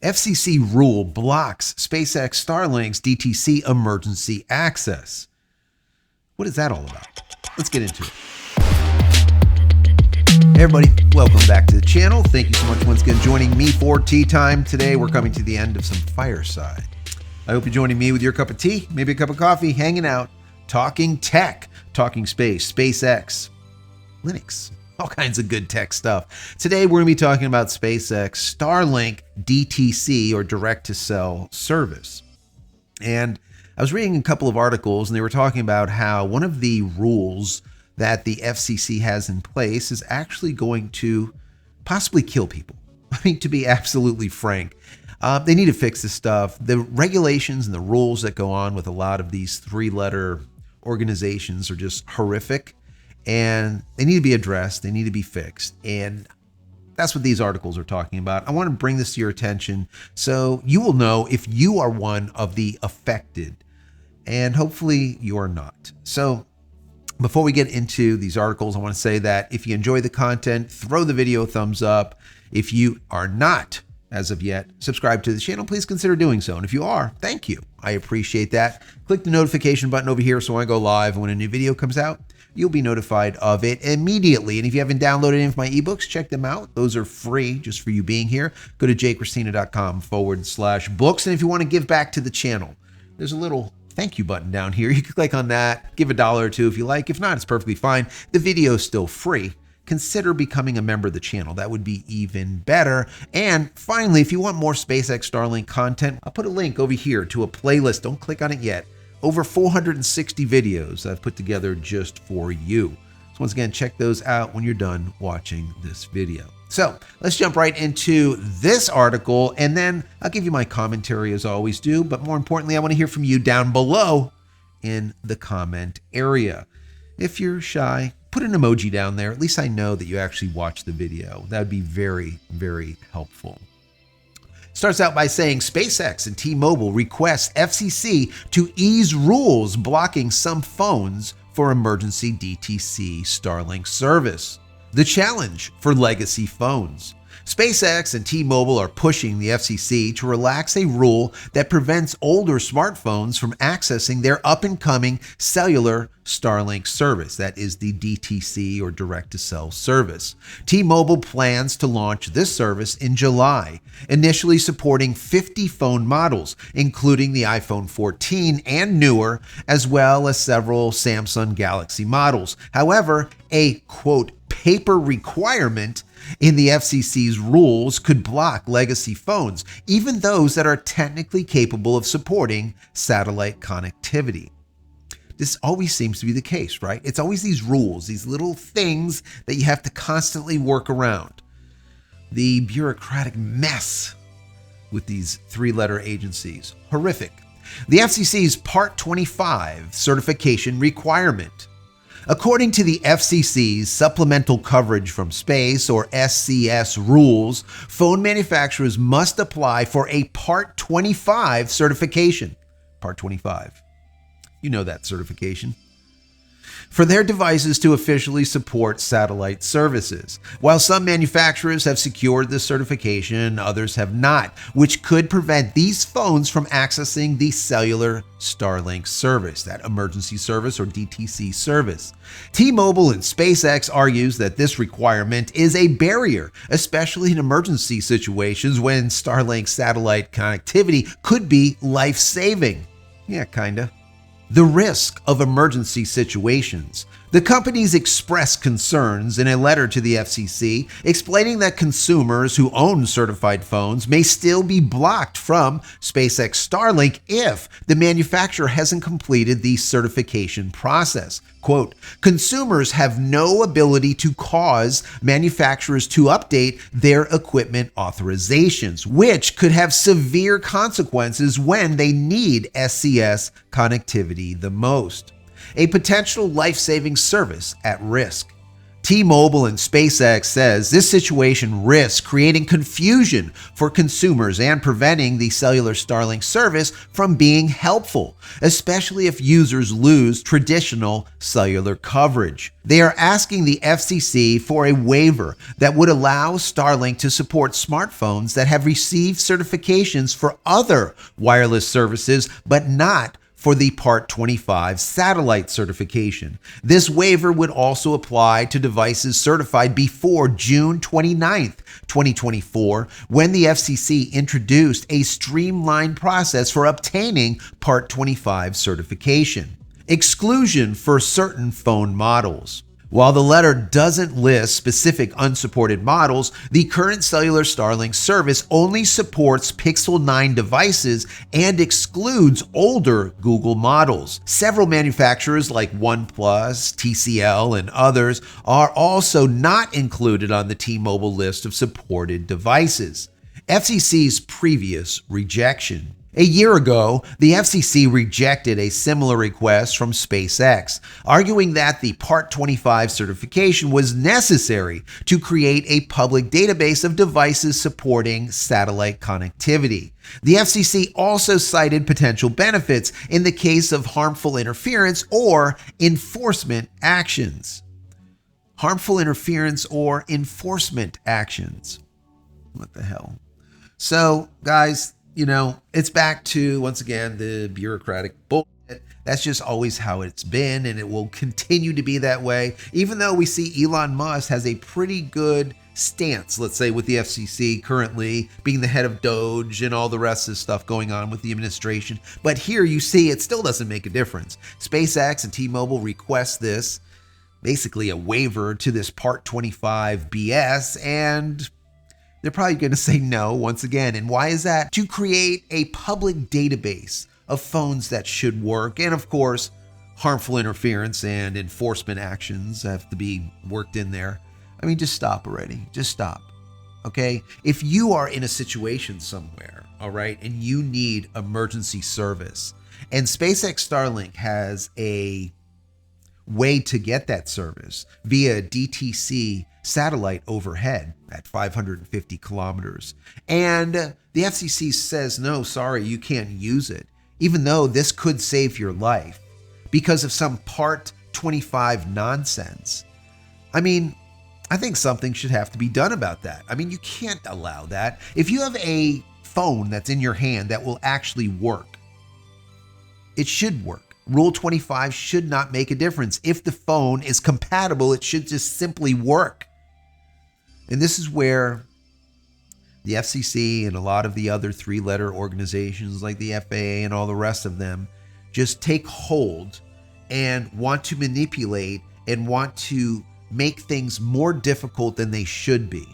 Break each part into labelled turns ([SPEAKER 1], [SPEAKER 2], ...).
[SPEAKER 1] FCC rule blocks SpaceX Starlink's DTC emergency access. What is that all about? Let's get into it. Hey everybody, welcome back to the channel. Thank you so much once again joining me for tea time. Today we're coming to the end of some fireside. I hope you're joining me with your cup of tea, maybe a cup of coffee, hanging out, talking tech, talking space, SpaceX, Linux, all kinds of good tech stuff. Today we're going to be talking about SpaceX Starlink DTC or direct-to-cell service. And I was reading a couple of articles and they were talking about how one of the rules that the FCC has in place is actually going to possibly kill people. I mean, to be absolutely frank, they need to fix this stuff. The regulations and the rules that go on with a lot of these three-letter organizations are just horrific. And they need to be addressed. They need to be fixed. And that's what these articles are talking about. I want to bring this to your attention so you will know if you are one of the affected. And hopefully you are not. So before we get into these articles, I want to say that if you enjoy the content, throw the video a thumbs up. If you are not, as of yet, subscribe to the channel, please consider doing so. And if you are, thank you. I appreciate that. Click the notification button over here so when I go live and when a new video comes out, you'll be notified of it immediately. And if you haven't downloaded any of my ebooks, check them out. Those are free just for you being here. Go to JCristina.com/books. And if you want to give back to the channel, there's a little thank you button down here. You can click on that, give $1 or $2 if you like. If not, it's perfectly fine. The video is still free. Consider becoming a member of the channel. That would be even better. And finally, if you want more SpaceX Starlink content, I'll put a link over here to a playlist. Don't click on it yet. Over 460 videos I've put together just for you. So once again, check those out when you're done watching this video. So let's jump right into this article and then I'll give you my commentary as I always do. But more importantly, I want to hear from you down below in the comment area. If you're shy, put an emoji down there. At least I know that you actually watched the video. That would be very, very helpful. Starts out by saying SpaceX and T-Mobile request FCC to ease rules blocking some phones for emergency DTC Starlink service. The challenge for legacy phones. SpaceX and T-Mobile are pushing the FCC to relax a rule that prevents older smartphones from accessing their up-and-coming cellular Starlink service. That is the DTC or direct-to-cell service. T-Mobile plans to launch this service in July, initially supporting 50 phone models, including the iPhone 14 and newer, as well as several Samsung Galaxy models. However, a quote, paper requirement in the FCC's rules could block legacy phones, even those that are technically capable of supporting satellite connectivity. This always seems to be the case, right? It's always these rules, these little things that you have to constantly work around. The bureaucratic mess with these three-letter agencies. Horrific. The FCC's Part 25 certification requirement. According to the FCC's Supplemental Coverage from Space or SCS rules, phone manufacturers must apply for a Part 25 certification. Part 25. You know that certification. For their devices to officially support satellite services. While some manufacturers have secured this certification, others have not, which could prevent these phones from accessing the cellular Starlink service, that emergency service or DTC service. T-Mobile and SpaceX argues that this requirement is a barrier, especially in emergency situations when Starlink satellite connectivity could be life-saving. Yeah, kinda. The risk of emergency situations. The companies expressed concerns in a letter to the FCC explaining that consumers who own certified phones may still be blocked from SpaceX Starlink if the manufacturer hasn't completed the certification process. Quote, consumers have no ability to cause manufacturers to update their equipment authorizations, which could have severe consequences when they need SCS connectivity the most. A potential life-saving service at risk. T-Mobile and SpaceX says this situation risks creating confusion for consumers and preventing the cellular Starlink service from being helpful, especially if users lose traditional cellular coverage. They are asking the FCC for a waiver that would allow Starlink to support smartphones that have received certifications for other wireless services, but not for the Part 25 satellite certification. This waiver would also apply to devices certified before June 29th, 2024, when the FCC introduced a streamlined process for obtaining Part 25 certification. Exclusion for certain phone models. While the letter doesn't list specific unsupported models, the current cellular Starlink service only supports Pixel 9 devices and excludes older Google models. Several manufacturers like OnePlus, TCL, and others are also not included on the T-Mobile list of supported devices. FCC's previous rejection. A year ago, the FCC rejected a similar request from SpaceX, arguing that the Part 25 certification was necessary to create a public database of devices supporting satellite connectivity. The FCC also cited potential benefits in the case of harmful interference or enforcement actions. Harmful interference or enforcement actions. What the hell? So, guys, it's back to, once again, the bureaucratic bullshit. That's just always how it's been, and it will continue to be that way, even though we see Elon Musk has a pretty good stance, let's say, with the FCC currently, being the head of Doge and all the rest of the stuff going on with the administration. But here you see it still doesn't make a difference. SpaceX and T-Mobile request this, basically a waiver to this Part 25 BS, and they're probably going to say no once again. And why is that? To create a public database of phones that should work. And of course, harmful interference and enforcement actions have to be worked in there. I mean, just stop already. Just stop. Okay? If you are in a situation somewhere, all right, and you need emergency service, and SpaceX Starlink has a way to get that service via DTC satellite overhead at 550 kilometers. And the FCC says, no, sorry, you can't use it, even though this could save your life because of some Part 25 nonsense. I mean, I think something should have to be done about that. I mean, you can't allow that. If you have a phone that's in your hand that will actually work, it should work. Rule 25 should not make a difference. If the phone is compatible, it should just simply work. And this is where the FCC and a lot of the other three-letter organizations like the FAA and all the rest of them just take hold and want to manipulate and want to make things more difficult than they should be.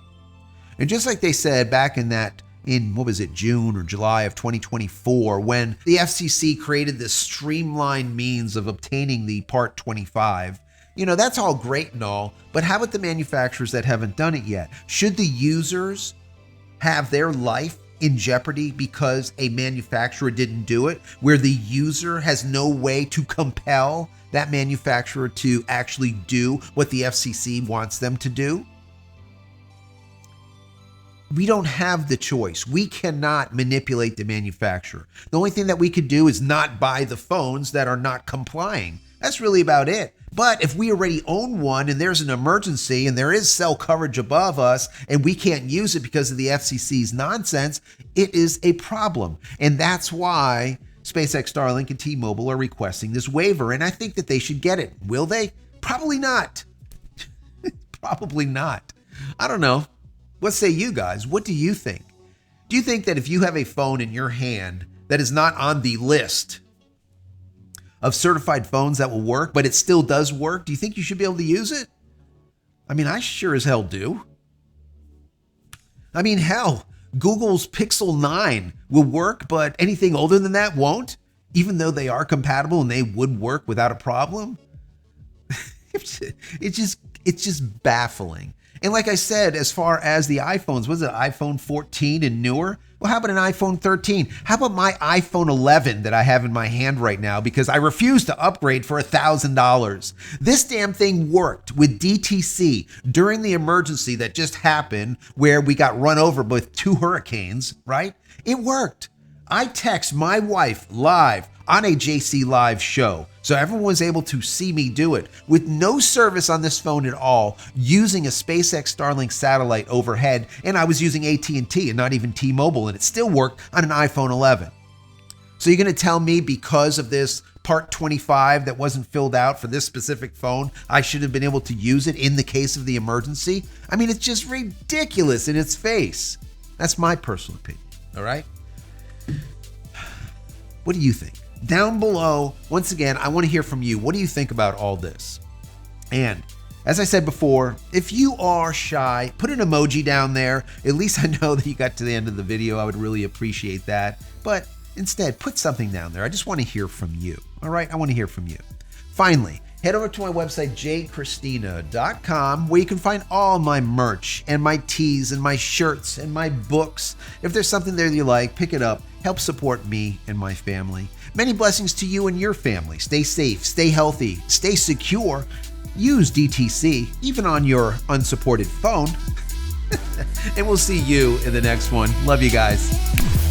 [SPEAKER 1] And just like they said back in June or July of 2024, when the FCC created this streamlined means of obtaining the Part 25, that's all great and all, but how about the manufacturers that haven't done it yet? Should the users have their life in jeopardy because a manufacturer didn't do it, where the user has no way to compel that manufacturer to actually do what the FCC wants them to do? We don't have the choice. We cannot manipulate the manufacturer. The only thing that we could do is not buy the phones that are not complying. That's really about it. But if we already own one and there's an emergency and there is cell coverage above us and we can't use it because of the FCC's nonsense, it is a problem. And that's why SpaceX Starlink and T-Mobile are requesting this waiver. And I think that they should get it. Will they? Probably not. Probably not. I don't know. What say you guys? What do you think? Do you think that if you have a phone in your hand that is not on the list of certified phones that will work, but it still does work, do you think you should be able to use it? I mean, I sure as hell do. I mean, hell, Google's Pixel 9 will work, but anything older than that won't, even though they are compatible and they would work without a problem. It's just baffling. And like I said, as far as the iPhones, was it iPhone 14 and newer? Well, how about an iPhone 13? How about my iPhone 11 that I have in my hand right now because I refuse to upgrade for $1,000? This damn thing worked with DTC during the emergency that just happened where we got run over with 2 hurricanes, right? It worked. I text my wife live on a JC Live show, so everyone was able to see me do it with no service on this phone at all, using a SpaceX Starlink satellite overhead, and I was using AT&T and not even T-Mobile, and it still worked on an iPhone 11. So you're going to tell me because of this part 25 that wasn't filled out for this specific phone, I should have been able to use it in the case of the emergency? I mean, it's just ridiculous in its face. That's my personal opinion, all right? What do you think? Down below, once again, I want to hear from you. What do you think about all this? And as I said before, if you are shy, put an emoji down there. At least I know that you got to the end of the video. I would really appreciate that. But instead, put something down there. I just want to hear from you. All right? I want to hear from you. Finally, head over to my website, JCristina.com, where you can find all my merch and my tees and my shirts and my books. If there's something there that you like, pick it up. Help support me and my family. Many blessings to you and your family. Stay safe, stay healthy, stay secure. Use DTC, even on your unsupported phone. And we'll see you in the next one. Love you guys.